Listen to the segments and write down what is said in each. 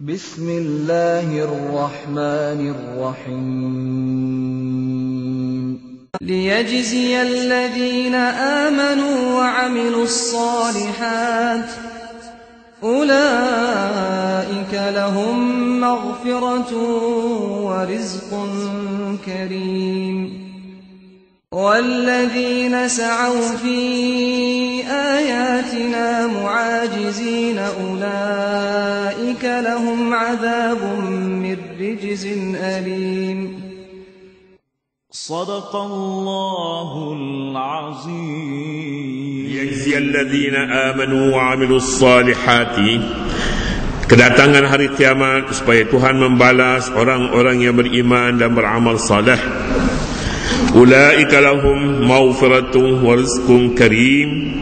Bismillahirrahmanirrahim. Liyajziyalladhina amanu wa 'amilus shalihat ulaika lahum maghfiratun wa rizqun karim. وَالَّذِينَ سَعَوْا فِي آيَاتِنَا مُعَاجِزِينَ أُولَئِكَ لَهُمْ عَذَابٌ مِّن رِّجْزٍ أَلِيمٌ. صدق الله العظيم. يجزي الذين آمنوا وعملوا الصالحات. Kedatangan hari kiamat supaya Tuhan membalas orang-orang yang beriman dan beramal saleh. Ulaika lahum maghfiratun wa rizqun karim.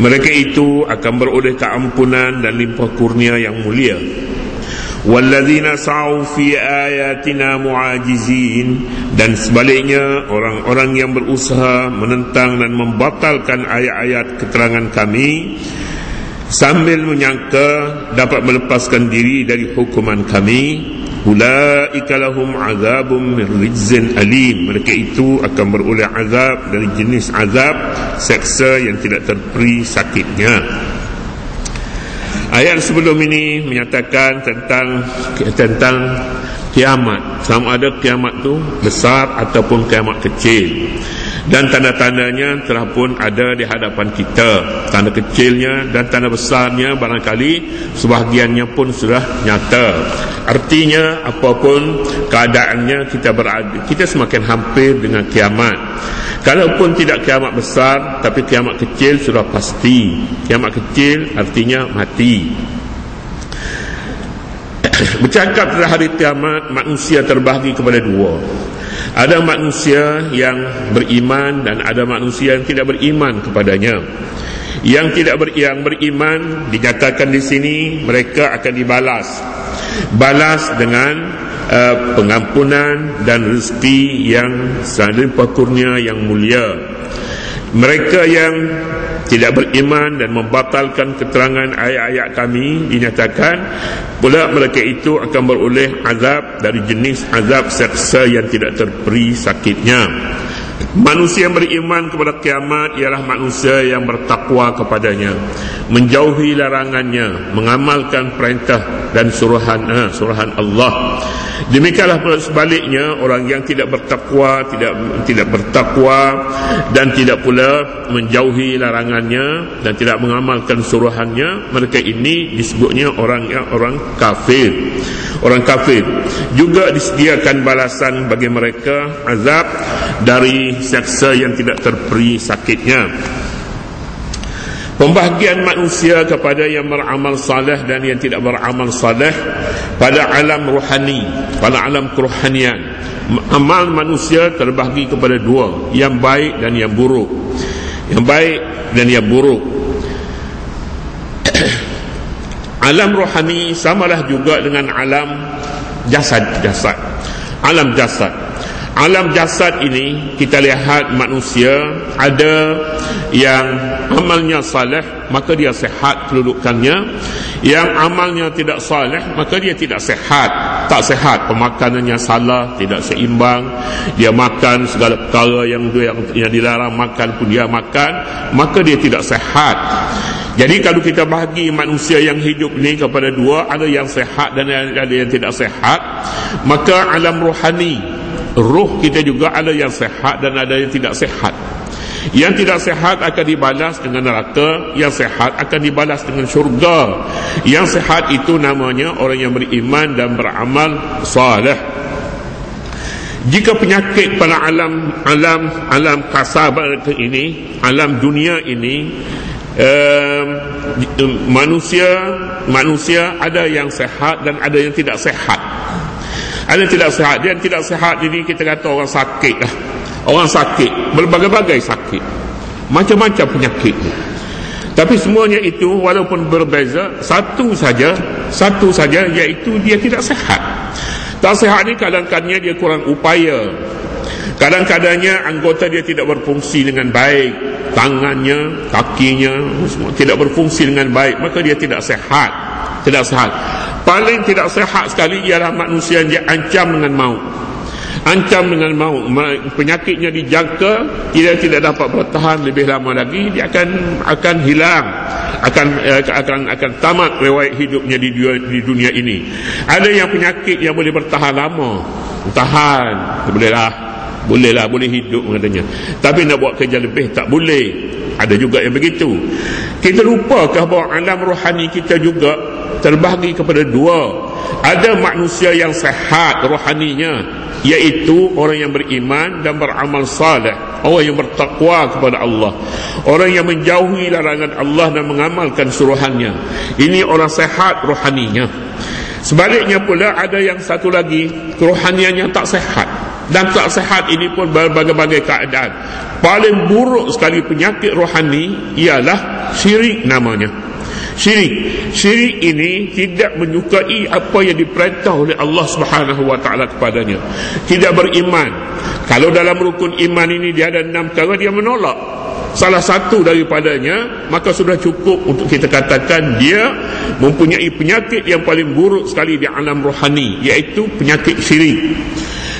Mereka itu akan beroleh keampunan dan limpah kurnia yang mulia. Walladzina sa'u fi ayatina mu'ajizin. Dan sebaliknya orang-orang yang berusaha menentang dan membatalkan ayat-ayat keterangan kami sambil menyangka dapat melepaskan diri dari hukuman kami, ulaika lahum azabun min rijzin alim. Mereka itu akan beroleh azab dari jenis azab seksa yang tidak terperi sakitnya. Ayat sebelum ini menyatakan tentang kiamat, sama ada kiamat itu besar ataupun kiamat kecil, dan tanda-tandanya telah pun ada di hadapan kita. Tanda kecilnya dan tanda besarnya barangkali sebahagiannya pun sudah nyata. Artinya apapun keadaannya kita semakin hampir dengan kiamat. Kalaupun tidak kiamat besar, tapi kiamat kecil sudah pasti. Kiamat kecil artinya mati. Bercakap tentang hari kiamat, manusia terbahagi kepada dua. Ada manusia yang beriman dan ada manusia yang tidak beriman kepadanya. Yang beriman dinyatakan di sini mereka akan balas dengan pengampunan dan rezeki yang limpah kurnia yang mulia. Mereka yang tidak beriman dan membatalkan keterangan ayat-ayat kami dinyatakan pula mereka itu akan beroleh azab dari jenis azab seksa yang tidak terperi sakitnya. Manusia yang beriman kepada kiamat ialah manusia yang bertakwa kepadanya, menjauhi larangannya, mengamalkan perintah dan suruhan Allah. Demikianlah pula sebaliknya, orang yang tidak bertakwa, tidak bertakwa dan tidak pula menjauhi larangannya dan tidak mengamalkan suruhannya, mereka ini disebutnya orang kafir. Orang kafir juga disediakan balasan bagi mereka azab dari seksa yang tidak terperi sakitnya. Pembahagian manusia kepada yang beramal saleh dan yang tidak beramal saleh pada alam rohani, pada alam kerohanian. Amal manusia terbahagi kepada dua, yang baik dan yang buruk. Yang baik dan yang buruk. Alam rohani samalah juga dengan alam jasad. Alam jasad. Alam jasad ini kita lihat manusia ada yang amalnya saleh maka dia sehat kedudukannya, yang amalnya tidak saleh maka dia tak sehat, pemakanannya salah, tidak seimbang, dia makan segala perkara yang dilarang makan pun dia makan, maka dia tidak sehat. Jadi kalau kita bahagi manusia yang hidup ini kepada dua, ada yang sehat dan ada yang tidak sehat, maka alam rohani, roh kita juga ada yang sehat dan ada yang tidak sehat. Yang tidak sehat akan dibalas dengan neraka, yang sehat akan dibalas dengan syurga. Yang sehat itu namanya orang yang beriman dan beramal saleh. Jika penyakit pada alam kasab ini, alam dunia ini, manusia ada yang sehat dan ada yang tidak sehat. Ada yang tidak sehat. Dia yang tidak sehat ini kita kata orang sakit lah. Orang sakit, berbagai-bagai sakit, macam-macam penyakit. Tapi semuanya itu walaupun berbeza, satu saja iaitu dia tidak sehat. Tak sehat ni kadang-kadangnya dia kurang upaya, kadang-kadangnya anggota dia tidak berfungsi dengan baik, tangannya, kakinya semua tidak berfungsi dengan baik, maka dia tidak sehat. tidak sihat. Paling tidak sihat sekali ialah manusia yang diancam dengan maut. Ancam dengan maut, penyakitnya dijangka, dia tidak dapat bertahan lebih lama lagi, dia akan hilang, akan tamat riwayat hidupnya di dunia ini. Ada yang penyakit yang boleh bertahan lama, tahan, boleh hidup katanya, tapi nak buat kerja lebih tak boleh. Ada juga yang begitu. Kita lupakah bahawa alam rohani kita juga terbahagi kepada dua. Ada manusia yang sehat rohaninya, iaitu orang yang beriman dan beramal saleh, orang yang bertakwa kepada Allah, orang yang menjauhi larangan Allah dan mengamalkan suruhannya. Ini orang sehat rohaninya. Sebaliknya pula ada yang satu lagi, kerohaniannya tak sehat. Dan tak sehat ini pun berbagai-bagai keadaan. Paling buruk sekali penyakit rohani ialah syirik namanya. Syirik ini tidak menyukai apa yang diperintah oleh Allah Subhanahu wa taala kepadanya. Tidak beriman. Kalau dalam rukun iman ini dia ada 6 perkara, dia menolak salah satu daripadanya, maka sudah cukup untuk kita katakan dia mempunyai penyakit yang paling buruk sekali di alam rohani, iaitu penyakit syirik.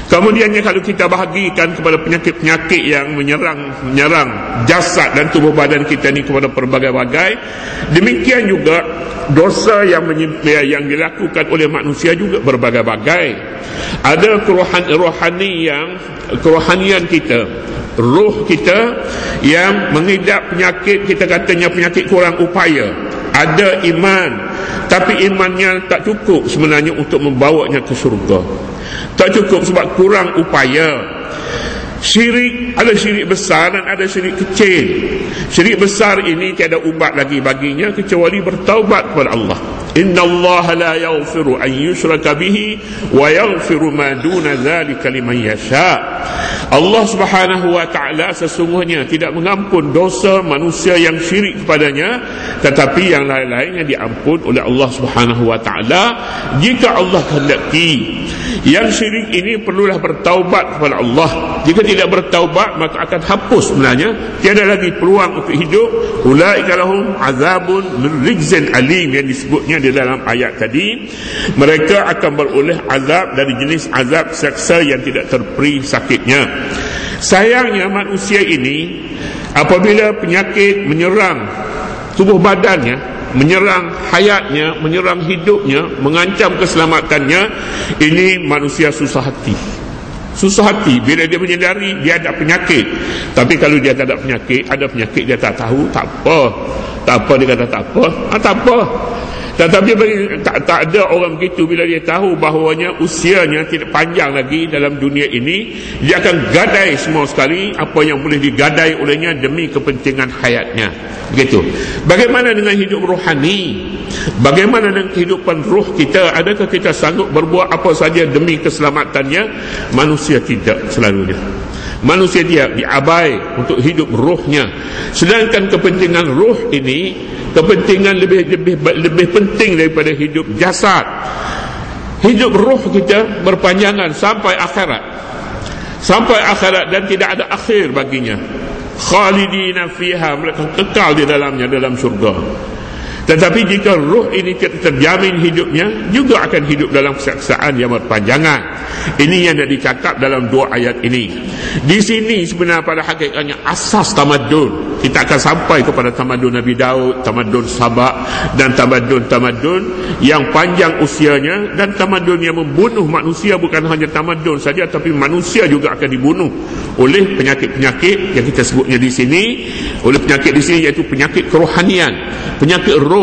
Kemudiannya kalau kita bahagikan kepada penyakit-penyakit yang menyerang jasad dan tubuh badan kita ni kepada pelbagai-bagai, demikian juga dosa yang dilakukan oleh manusia juga berbagai-bagai. Ada kerohanian kita, roh kita yang mengidap penyakit, kita katanya penyakit kurang upaya. Ada iman, tapi imannya tak cukup sebenarnya untuk membawanya ke syurga. Tak cukup sebab kurang upaya. Syirik, ada syirik besar dan ada syirik kecil. Syirik besar ini tiada ubat lagi baginya kecuali bertaubat kepada Allah. Inna Allah la yaghfiru an yushraka bihi wa yaghfiru ma duna dzalika liman yasha. Allah Subhanahu wa taala sesungguhnya tidak mengampun dosa manusia yang syirik kepadanya, tetapi yang lain-lainnya diampun oleh Allah Subhanahu wa taala jika Allah kehendaki. Yang syirik ini perlulah bertaubat kepada Allah. Jika tidak bertaubat, maka akan hapus sebenarnya, tiada lagi peluang untuk hidup. Ulaika lahum azabun min rijzin alim, yang disebutnya di dalam ayat tadi. Mereka akan beroleh azab dari jenis azab seksa yang tidak terperi sakitnya. Sayangnya manusia ini, apabila penyakit menyerang tubuh badannya, menyerang hayatnya, menyerang hidupnya, mengancam keselamatannya, ini manusia susah hati. Susah hati bila dia menyedari dia ada penyakit. Tapi kalau dia tak ada penyakit, ada penyakit dia tak tahu, tak apa. Tak apa, dia kata tak apa. Tak apa. Tetapi tak ada orang begitu. Bila dia tahu bahawanya usianya tidak panjang lagi dalam dunia ini, dia akan gadai semua sekali apa yang boleh digadai olehnya demi kepentingan hayatnya. Begitu. Bagaimana dengan hidup rohani? Bagaimana dengan kehidupan roh kita? Adakah kita sanggup berbuat apa saja demi keselamatannya? Manusia tidak selalunya. Manusia dia diabai untuk hidup rohnya. Sedangkan kepentingan roh ini, kepentingan lebih penting daripada hidup jasad. Hidup roh kita berpanjangan sampai akhirat. Sampai akhirat dan tidak ada akhir baginya. Khalidina fiha, mereka kekal di dalamnya, dalam syurga. Tetapi jika roh ini terjamin hidupnya, juga akan hidup dalam kesaksaan yang berpanjangan. Ini yang dah dicakap dalam 2 ayat ini. Di sini sebenarnya pada hakikatnya asas tamadun. Kita akan sampai kepada tamadun Nabi Daud, tamadun Sabak, dan tamadun-tamadun yang panjang usianya, dan tamadun yang membunuh manusia. Bukan hanya tamadun saja, tapi manusia juga akan dibunuh oleh penyakit-penyakit yang kita sebutnya di sini. Oleh penyakit di sini iaitu penyakit kerohanian, penyakit roh.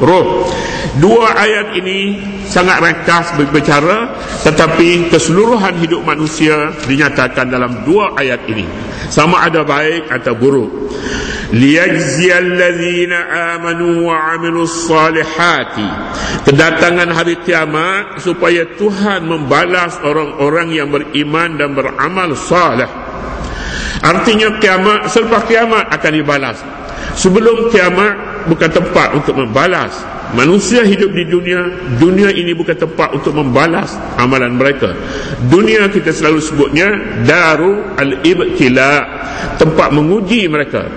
2 ayat ini sangat ringkas berbicara, tetapi keseluruhan hidup manusia dinyatakan dalam 2 ayat ini, sama ada baik atau buruk. Liyajziyal ladzina amanu wa 'amilus salihati, kedatangan hari kiamat supaya Tuhan membalas orang-orang yang beriman dan beramal saleh. Artinya kiamat, selepas kiamat akan dibalas. Sebelum kiamat bukan tempat untuk membalas. Manusia hidup di dunia ini bukan tempat untuk membalas amalan mereka. Dunia kita selalu sebutnya Daru al-Ibtila, tempat menguji mereka.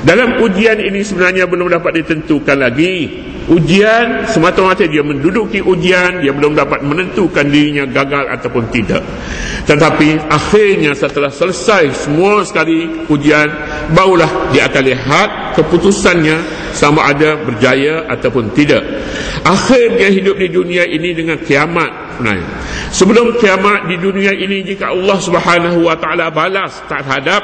Dalam ujian ini sebenarnya belum dapat ditentukan lagi ujian semata-mata dia menduduki ujian, dia belum dapat menentukan dirinya gagal ataupun tidak. Tetapi akhirnya setelah selesai semua sekali ujian, barulah dia akan lihat keputusannya sama ada berjaya ataupun tidak. Akhirnya hidup di dunia ini dengan kiamat. Sebelum kiamat di dunia ini, jika Allah Subhanahu wa ta'ala balas terhadap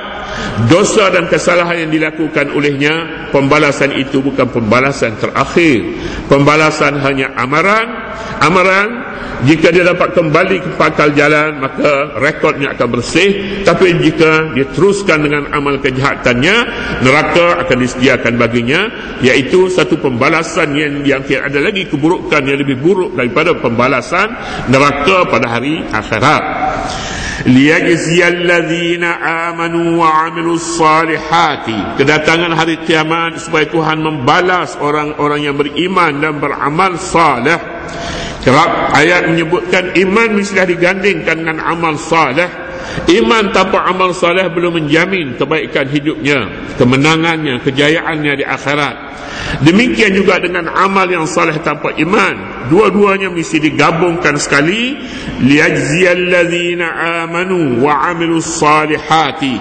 dosa dan kesalahan yang dilakukan olehnya, pembalasan itu bukan pembalasan terakhir. Pembalasan hanya amaran. Jika dia dapat kembali ke pangkal jalan, maka rekodnya akan bersih. Tapi jika dia teruskan dengan amal kejahatannya, neraka akan disediakan baginya, iaitu satu pembalasan yang tidak ada lagi keburukan yang lebih buruk daripada pembalasan neraka pada hari akhirat. liyajziyal ladzina amanu wa 'amilus salihati. Kedatangan hari kiamat supaya Tuhan membalas orang-orang yang beriman dan beramal saleh. Kerap ayat menyebutkan iman mestilah digandingkan dengan amal saleh. Iman tanpa amal saleh belum menjamin kebaikan hidupnya, kemenangannya, kejayaannya di akhirat. Demikian juga dengan amal yang saleh tanpa iman, dua-duanya mesti digabungkan sekali. Liyajziyal ladzina amanu wa 'amilus salihati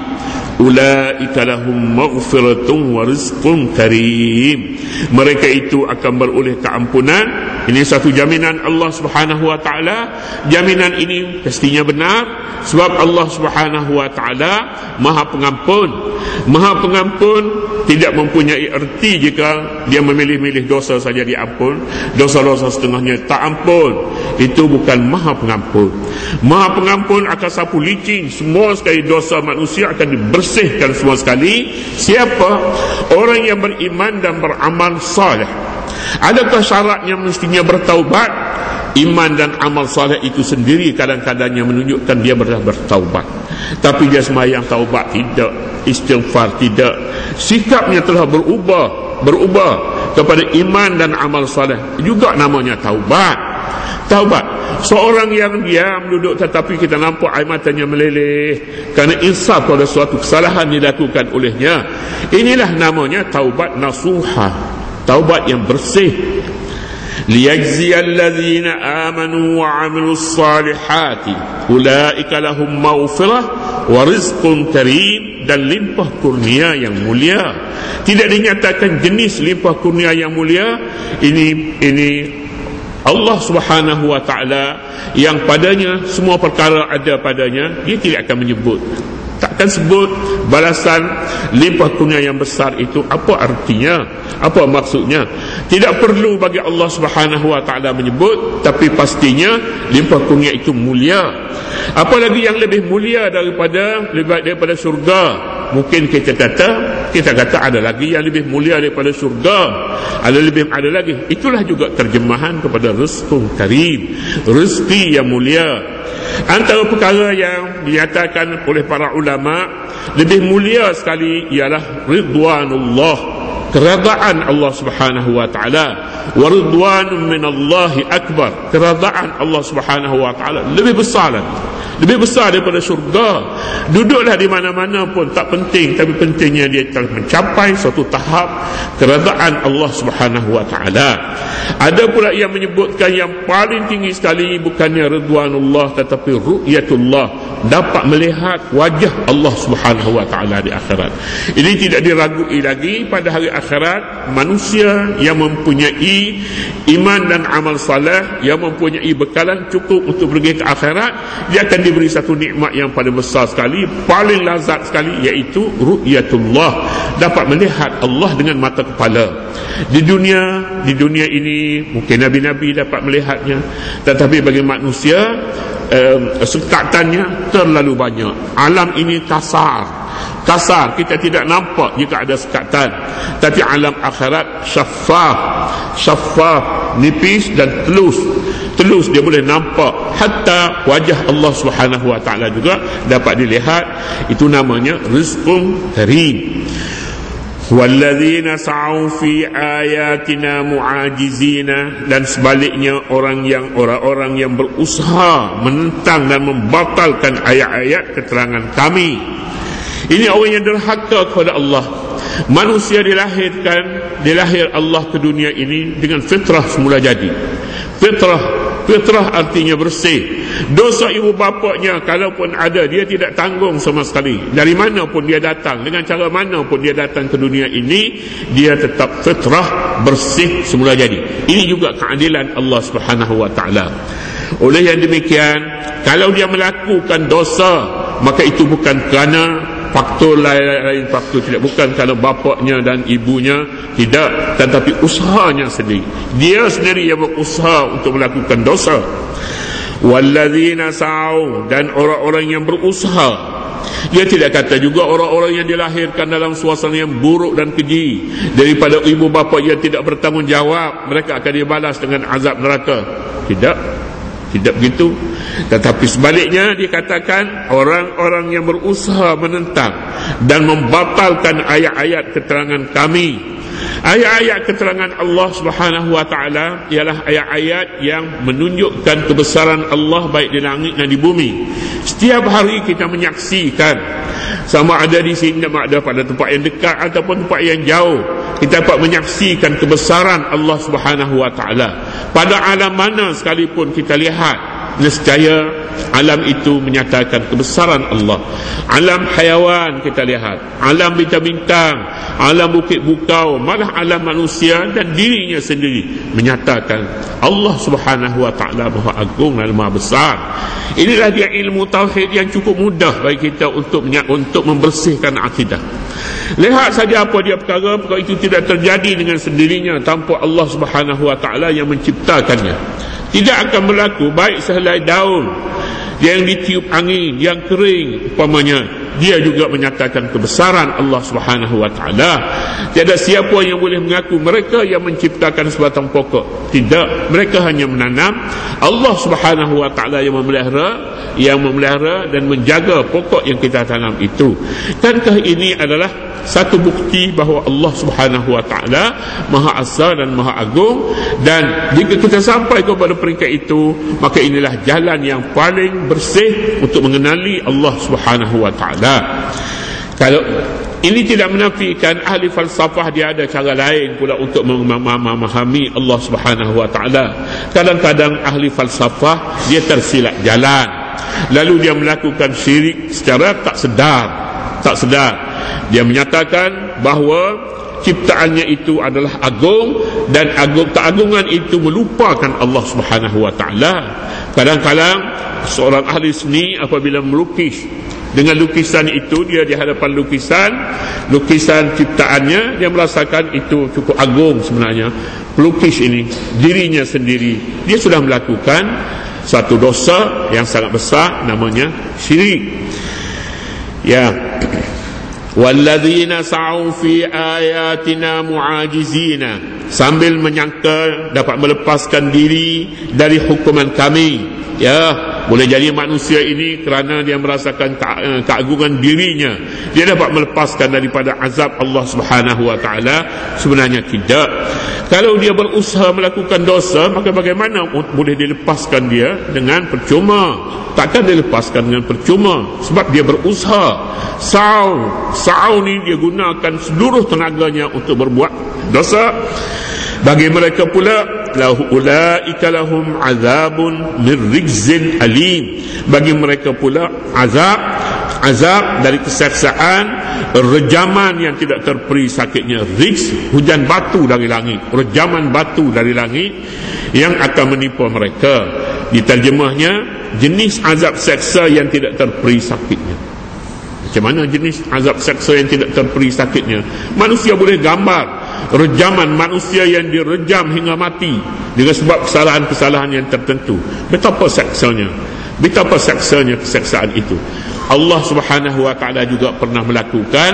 ulaika lahum maghfiratun wa rizqun karim. Mereka itu akan beroleh keampunan. Ini satu jaminan Allah Subhanahu wa ta'ala. Jaminan ini pastinya benar, sebab Allah Subhanahu wa ta'ala Maha Pengampun. Maha Pengampun tidak mempunyai erti jika dia memilih-milih dosa saja diampun, dosa-dosa setengahnya tak ampun. Itu bukan Maha Pengampun. Maha Pengampun akan sapu licin semua sekali dosa manusia, akan dibersihkan semua sekali. Siapa? Orang yang beriman dan beramal saleh. Adakah syaratnya mestinya bertaubat? Iman dan amal saleh itu sendiri kadang-kadangnya menunjukkan dia bertaubat. Tapi dia sembahyang taubat tidak, istighfar tidak, sikapnya telah berubah kepada iman dan amal saleh, juga namanya taubat. Taubat. Seorang yang diam duduk tetapi kita nampak air matanya meleleh kerana insaf pada suatu kesalahan dilakukan olehnya, inilah namanya taubat nasuha, taubat yang bersih. Liyajziyal ladzina amanu wa 'amilus salihati ulaika lahum maghfirah wa rizqun karim, dan limpah kurnia yang mulia. Tidak dinyatakan jenis limpah kurnia yang mulia. Ini Allah Subhanahu wa ta'ala yang padanya semua perkara ada padanya, dia tidak akan menyebut, takkan sebut balasan limpah kurnia yang besar itu. Apa artinya? Apa maksudnya? Tidak perlu bagi Allah Subhanahu wa ta'ala menyebut, tapi pastinya limpah kurnia itu mulia. Apalagi yang lebih mulia daripada syurga. Mungkin kita kata ada lagi yang lebih mulia daripada syurga, ada lagi. Itulah juga terjemahan kepada rizqun karim, rezeki yang mulia. Antara perkara yang dinyatakan oleh para ulama lebih mulia sekali ialah ridwanullah, keredaan Allah Subhanahu wa ta'ala. Wa ridwanun minallahi akbar, keredaan Allah Subhanahu wa ta'ala lebih besar lagi, lebih besar daripada syurga. Duduklah di mana-mana pun tak penting, tapi pentingnya dia telah mencapai suatu tahap keredaan Allah Subhanahu wa ta'ala. Ada pula yang menyebutkan yang paling tinggi sekali bukannya ridwanullah, tetapi ru'yatullah, dapat melihat wajah Allah Subhanahu wa ta'ala di akhirat. Ini tidak diragui lagi. Pada hari akhirat, manusia yang mempunyai iman dan amal saleh, yang mempunyai bekalan cukup untuk pergi ke akhirat, dia akan diberi satu nikmat yang paling besar sekali, paling lazat sekali, iaitu ru'yatullah, dapat melihat Allah dengan mata kepala. Di dunia ini mungkin nabi-nabi dapat melihatnya, tetapi bagi manusia sekatannya terlalu banyak. Alam ini kasar, kita tidak nampak jika ada sekatan. Tapi alam akhirat syaffaf, nipis dan telus dia boleh nampak. Hatta wajah Allah Subhanahu wa ta'ala juga dapat dilihat. Itu namanya rizqun karim. Walladzina sa'u fi ayatina mu'ajizina, dan sebaliknya orang-orang yang berusaha menentang dan membatalkan ayat-ayat keterangan kami. Ini orang yang derhaka kepada Allah. Manusia dilahir Allah ke dunia ini dengan fitrah semula jadi. Fitrah artinya bersih. Dosa ibu bapaknya kalaupun ada, dia tidak tanggung sama sekali. Dari mana pun dia datang, dengan cara mana pun dia datang ke dunia ini, dia tetap fitrah bersih semula jadi. Ini juga keadilan Allah Subhanahu wa taala. Oleh yang demikian, kalau dia melakukan dosa, maka itu bukan kerana faktor lain, faktor tidak, bukan kerana bapaknya dan ibunya, tidak, tetapi usahanya sendiri. Dia sendiri yang berusaha untuk melakukan dosa. Walladzina sa'u, dan orang-orang yang berusaha. Dia tidak kata juga orang-orang yang dilahirkan dalam suasana yang buruk dan keji, daripada ibu bapa yang tidak bertanggungjawab, mereka akan dibalas dengan azab neraka. Tidak begitu. Tetapi sebaliknya dikatakan orang-orang yang berusaha menentang dan membatalkan ayat-ayat keterangan kami. Ayat-ayat keterangan Allah Subhanahu wa taala ialah ayat-ayat yang menunjukkan kebesaran Allah baik di langit dan di bumi. Setiap hari kita menyaksikan, sama ada di sini, sama ada pada tempat yang dekat ataupun tempat yang jauh, kita dapat menyaksikan kebesaran Allah Subhanahu wa taala. Pada alam mana sekalipun kita lihat, nescaya alam itu menyatakan kebesaran Allah. Alam hayawan kita lihat, alam bintang-bintang, alam bukit bukau, malah alam manusia dan dirinya sendiri menyatakan Allah Subhanahu wa taala Maha Agung dan Maha Besar. Inilah dia ilmu tauhid yang cukup mudah bagi kita untuk membersihkan akidah. Lihat saja apa dia perkara itu tidak terjadi dengan sendirinya tanpa Allah Subhanahu wa taala yang menciptakannya. Tidak akan berlaku, baik sehelai daun yang ditiup angin, yang kering umpamanya, dia juga menyatakan kebesaran Allah Subhanahu wa taala. Tiada siapa yang boleh mengaku mereka yang menciptakan sebatang pokok. Tidak, mereka hanya menanam. Allah Subhanahu wa taala yang memelihara dan menjaga pokok yang kita tanam itu. Kankah ini adalah satu bukti bahawa Allah Subhanahu wa taala Maha Esa dan Maha Agung? Dan jika kita sampai kepada peringkat itu, maka inilah jalan yang paling bersih untuk mengenali Allah Subhanahu wa taala. Kalau ini tidak menafikan ahli falsafah dia ada cara lain pula untuk memahami Allah Subhanahu wa taala. Kadang-kadang ahli falsafah dia tersilap jalan, lalu dia melakukan syirik secara tak sedar. Dia menyatakan bahawa ciptaannya itu adalah agung, dan keagungan itu melupakan Allah Subhanahu wa taala. Kadang-kadang seorang ahli seni apabila melukis, dengan lukisan itu, dia di hadapan lukisan ciptaannya, dia merasakan itu cukup agung sebenarnya. Pelukis ini dirinya sendiri, dia sudah melakukan satu dosa yang sangat besar, namanya syirik. Ya. Walladzina sa'u fi ayatina mu'ajizina, sambil menyangka dapat melepaskan diri dari hukuman kami. Ya, boleh jadi manusia ini kerana dia merasakan keagungan dirinya, dia dapat melepaskan daripada azab Allah Subhanahu wa taala. Sebenarnya tidak. Kalau dia berusaha melakukan dosa, maka bagaimana boleh dilepaskan dia dengan percuma? Takkan dilepaskan dengan percuma, sebab dia berusaha. Sa'u ni dia gunakan seluruh tenaganya untuk berbuat dosa. Bagi mereka pula, ulaika lahum azabun min rijzin alim, bagi mereka pula azab dari keseksaan, rejaman yang tidak terperi sakitnya. Rijz, hujan batu dari langit, rejaman batu dari langit yang akan menimpa mereka. Diterjemahnya, jenis azab seksa yang tidak terperi sakitnya. Macam mana jenis azab seksa yang tidak terperi sakitnya? Manusia boleh gambar rejaman manusia yang direjam hingga mati dengan sebab kesalahan-kesalahan yang tertentu. Betapa seksanya keseksaan itu. Allah Subhanahu wa taala juga pernah melakukan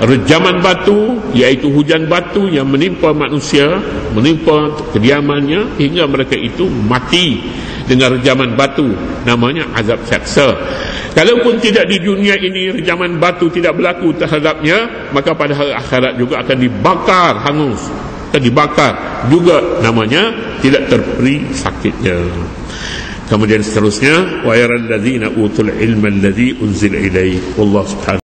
rejaman batu, iaitu hujan batu yang menimpa manusia, menimpa kediamannya hingga mereka itu mati dengan rejaman batu, namanya azab seksa. Kalaupun tidak di dunia ini rejaman batu tidak berlaku terhadapnya, maka pada hari akhirat juga akan dibakar hangus, akan dibakar juga, namanya tidak terperi sakitnya. Kemudian seterusnya, wa yaral ladzina utul ilma alladzi unzila ilaik, wallahu subhanahu